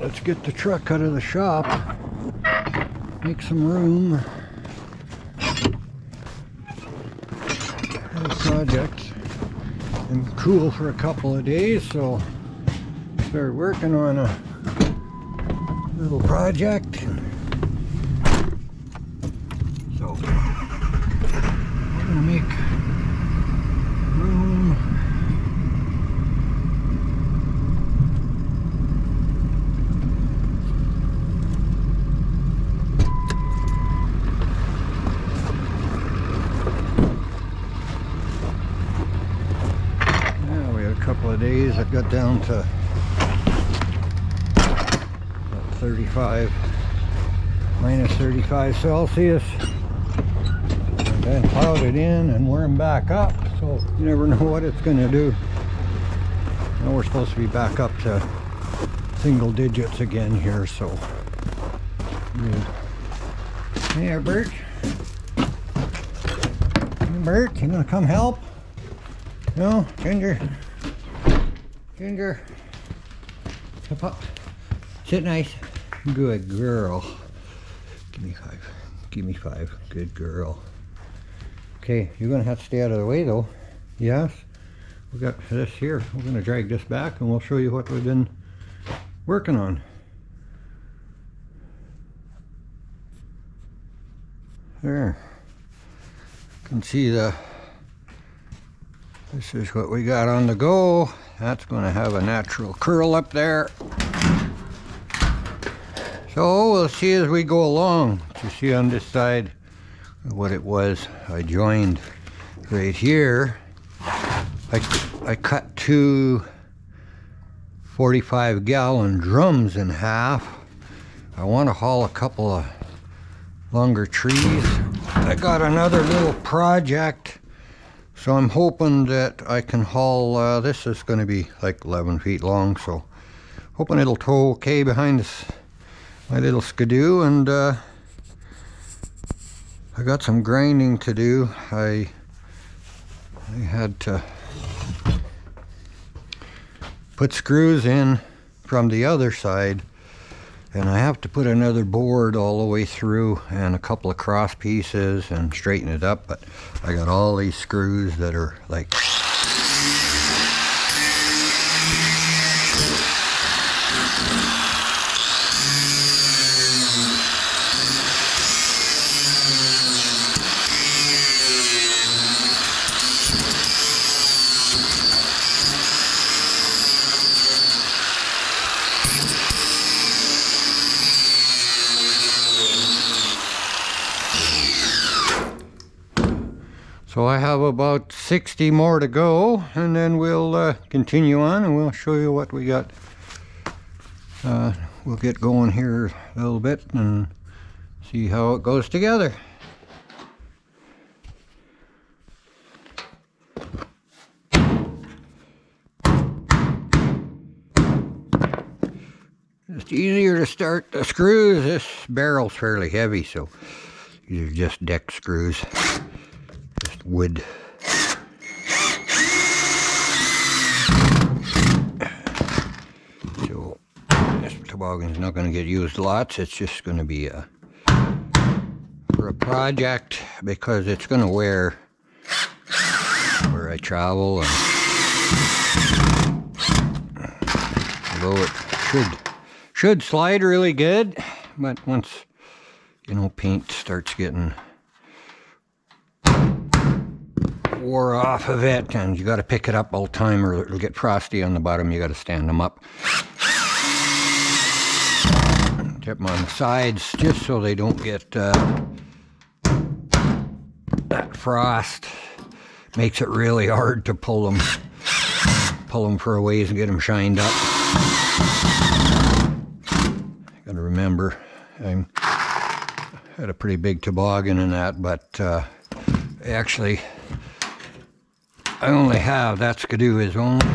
let's get the truck out of the shop, make some room. The project and cool for a couple of days, so start working on a little project. So we're gonna make room. Couple of days it got down to about 35 minus 35 Celsius, and then plowed it in and warmed back up, so you never know what it's going to do. Now we're supposed to be back up to single digits again here, so good. Hey Bert, you gonna come help? No, Ginger. Ginger, step up. Sit nice. Good girl. Give me 5. Give me 5. Good girl. Okay, you're gonna have to stay out of the way though. Yes. We got this here. We're gonna drag this back and we'll show you what we've been working on. There. You can see this is what we got on the go. That's going to have a natural curl up there. So we'll see as we go along. You see on this side what it was. I joined right here. I cut 2 45-gallon drums in half. I want to haul a couple of longer trees. I got another little project. So I'm hoping that I can haul, this is going to be like 11 feet long, so hoping it'll tow okay behind this, my little skidoo. And I got some grinding to do. I had to put screws in from the other side, and I have to put another board all the way through and a couple of cross pieces and straighten it up. But I got all these screws that are like So I have about 60 more to go, and then we'll continue on and we'll show you what we got. We'll get going here a little bit and see how it goes together. It's easier to start the screws. This barrel's fairly heavy, so these are just deck screws. Wood. So this toboggan's not going to get used lots. It's just going to be for a project, because it's going to wear where I travel, and although it should slide really good, but once paint starts getting wore off of it, and you got to pick it up all the time or it'll get frosty on the bottom. You got to stand them up, tip them on the sides just so they don't get that frost. Makes it really hard to pull them for a ways and get them shined up. Gotta remember, I had a pretty big toboggan in that, but actually I only have, that skidoo is only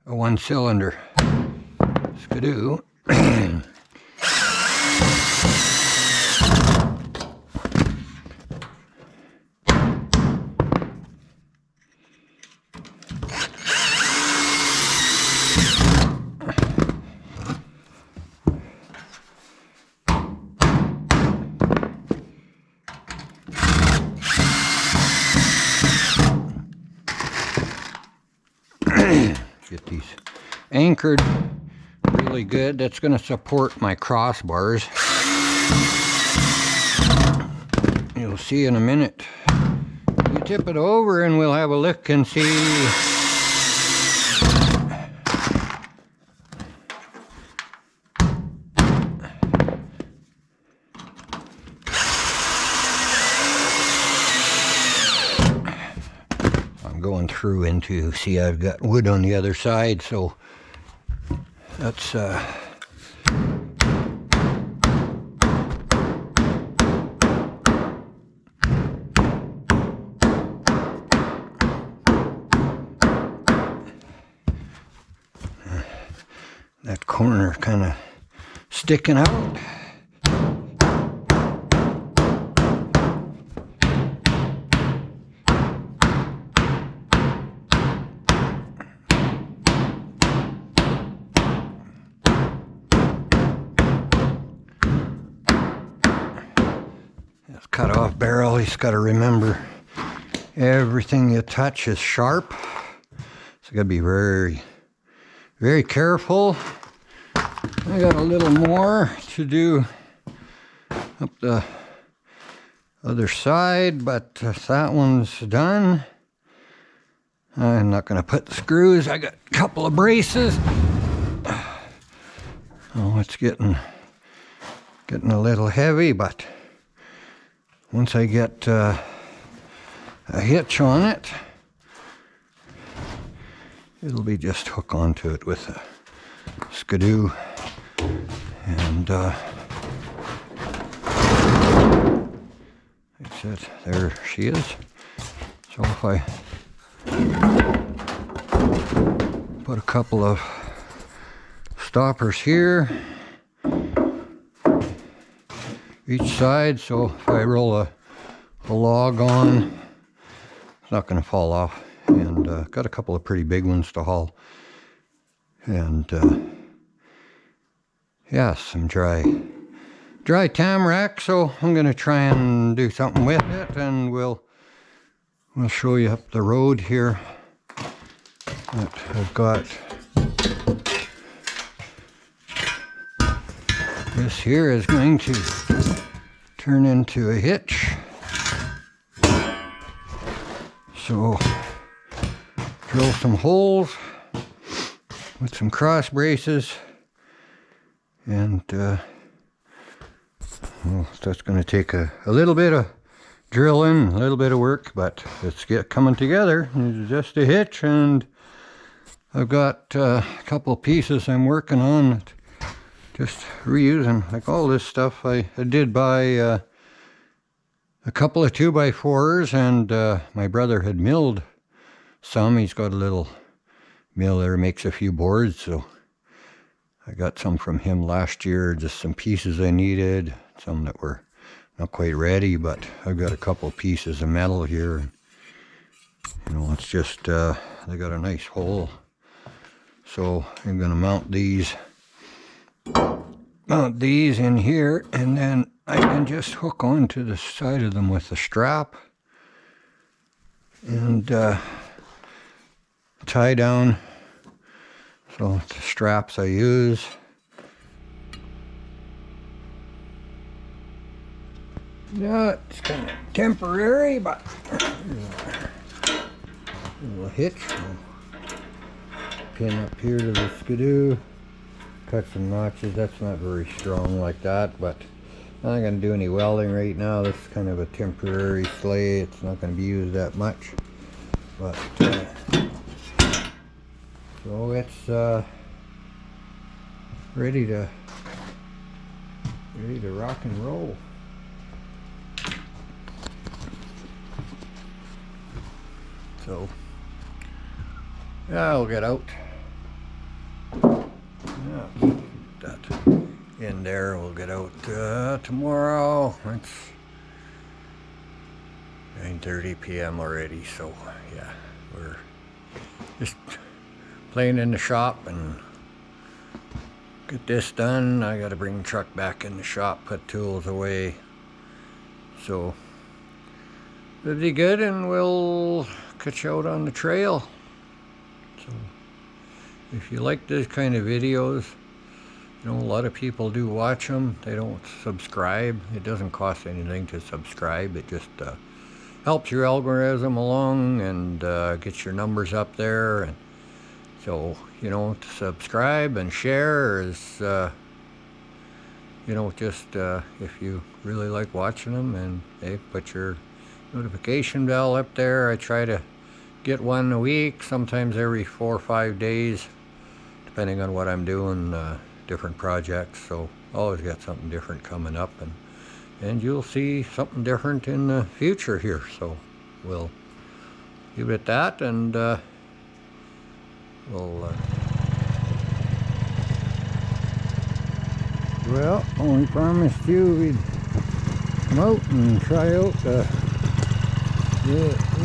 a 1-cylinder skidoo. Get these anchored really good. That's going to support my crossbars. You'll see in a minute. You tip it over and we'll have a look and see. Going through into, see, I've got wood on the other side, so that's that corner kind of sticking out. Cut off barrel, you just got to remember everything you touch is sharp, so you got to be very, very careful. I got a little more to do up the other side, but that one's done. I'm not going to put the screws. I got a couple of braces. Oh, it's getting a little heavy, but once I get a hitch on it, it'll be just hook onto it with a skidoo. And that's it. There she is. So if I put a couple of stoppers here, each side, so if I roll a log on, it's not going to fall off. And got a couple of pretty big ones to haul. And yeah, some dry tamarack, so I'm going to try and do something with it, and we'll show you up the road here that I've got. This here is going to turn into a hitch. So drill some holes with some cross braces, and well, that's going to take a little bit of drilling, a little bit of work, but it's coming together. It's just a hitch, and I've got a couple of pieces I'm working on. Just reusing, like all this stuff. I did buy a couple of 2x4s, and my brother had milled some. He's got a little mill there, makes a few boards, so I got some from him last year, just some pieces I needed, some that were not quite ready, but I've got a couple of pieces of metal here. You know, it's just, they got a nice hole. So I'm gonna mount these in here, and then I can just hook onto the side of them with the strap and tie down. So the straps I use. Yeah, it's kind of temporary, but a little hitch. Pin up here to the skidoo. Cut some notches. That's not very strong like that, but I'm not going to do any welding right now. This is kind of a temporary sleigh. It's not going to be used that much, but so it's ready to rock and roll. So yeah, I'll get out. Yeah, that in there. We'll get out tomorrow. It's 9:30 p.m. already, so yeah, we're just playing in the shop and get this done. I gotta bring the truck back in the shop, put tools away, so it'll be good, and we'll catch you out on the trail. So if you like this kind of videos, you know, a lot of people do watch them. They don't subscribe. It doesn't cost anything to subscribe. It just helps your algorithm along and gets your numbers up there. And so, you know, to subscribe and share is, you know, just if you really like watching them, and hey, put your notification bell up there. I try to get one a week, sometimes every 4 or 5 days, depending on what I'm doing, different projects. So always got something different coming up, and you'll see something different in the future here. So we'll leave it at that, and we'll well, we promised you we'd come out and try out the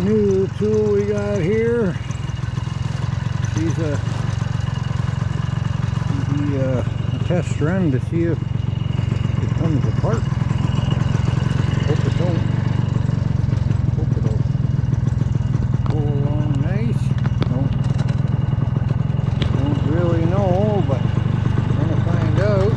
new tool we got here. She's a test run to see if it comes apart. Hope it don't. Hope it'll go along nice. Don't really know, but I'm gonna find out.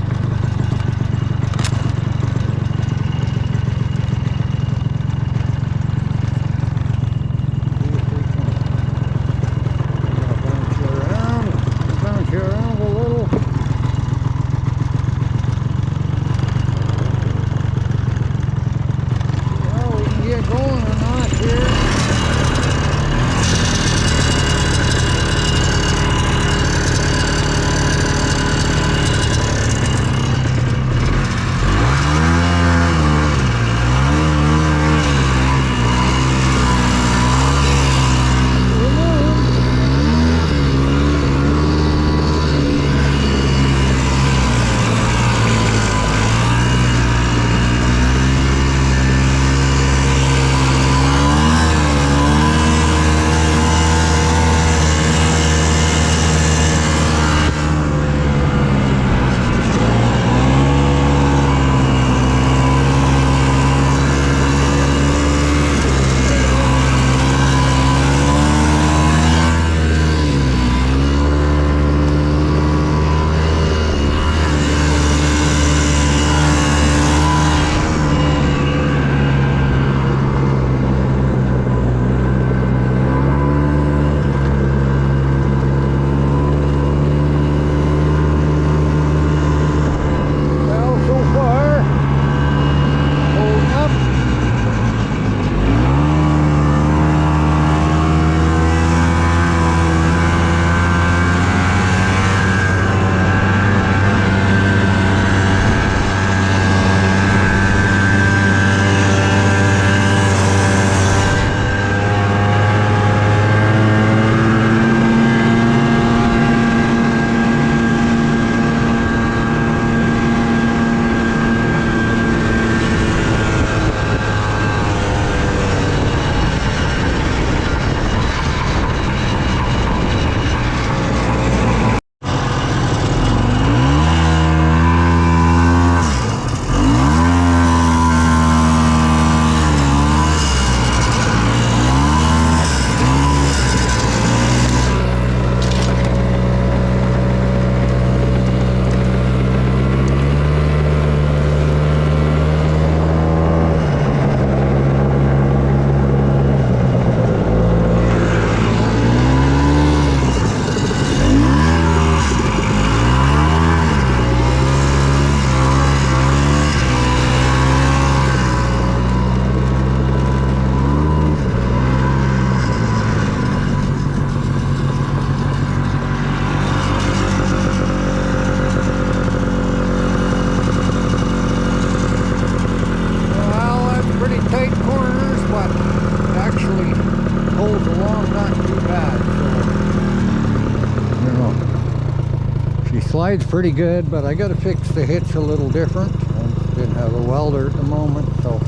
Slides pretty good, but I got to fix the hitch a little different. I didn't have a welder at the moment, so I'm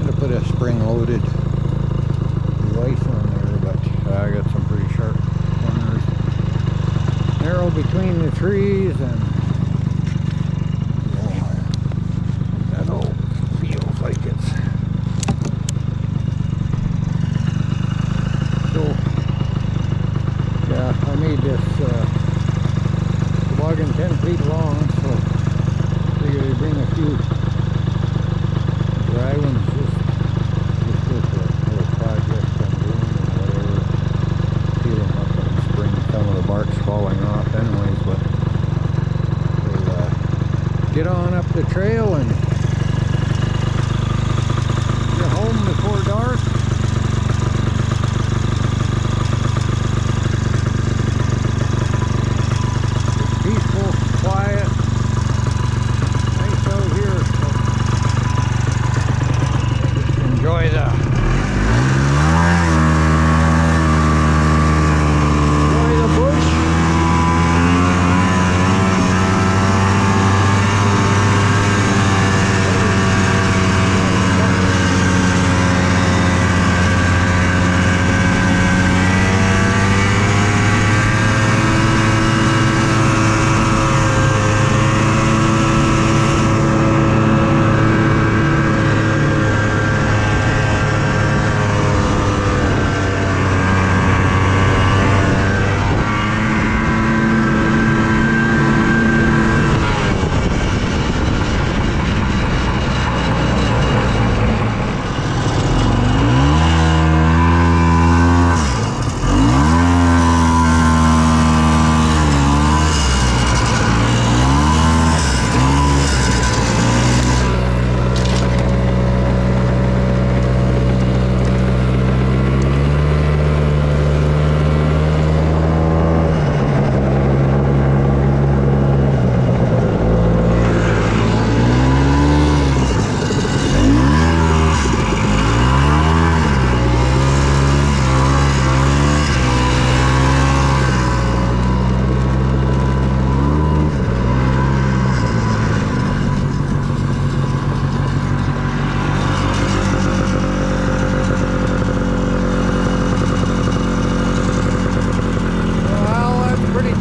going to put a spring-loaded device on there, but I got some pretty sharp corners. Narrow between the trees, and that all feels like it's so. Yeah, I made this friggin' 10 feet long, so figure they bring a few dry ones just with the little project I'm doing and whatever. Peel them up in the spring. Some of the bark's falling off anyways, but we'll get on up the trail and get home before dark. Quiet, nice out here, so just enjoy the bush.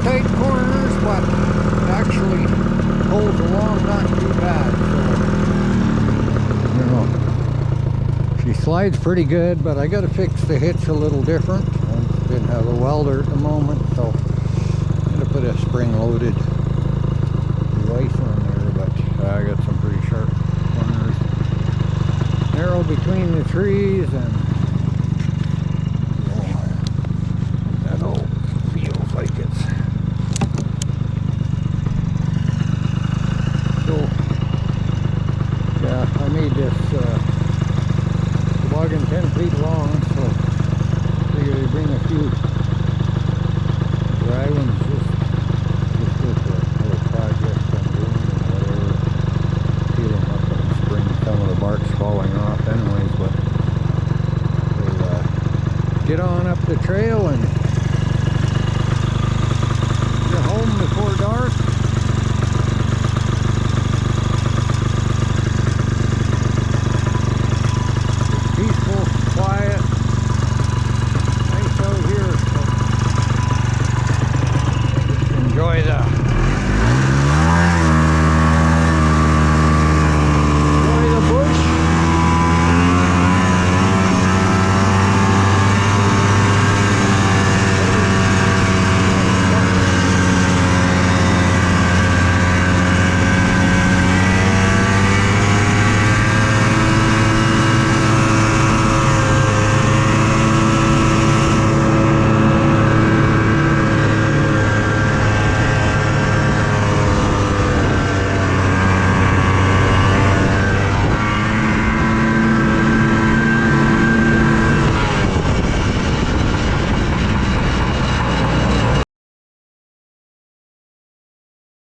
Tight corners, but it actually holds along not too bad. So, you know, she slides pretty good, but I got to fix the hitch a little different. I didn't have a welder at the moment, so I'm going to put a spring-loaded device on there. But I got some pretty sharp corners, narrow between the trees, and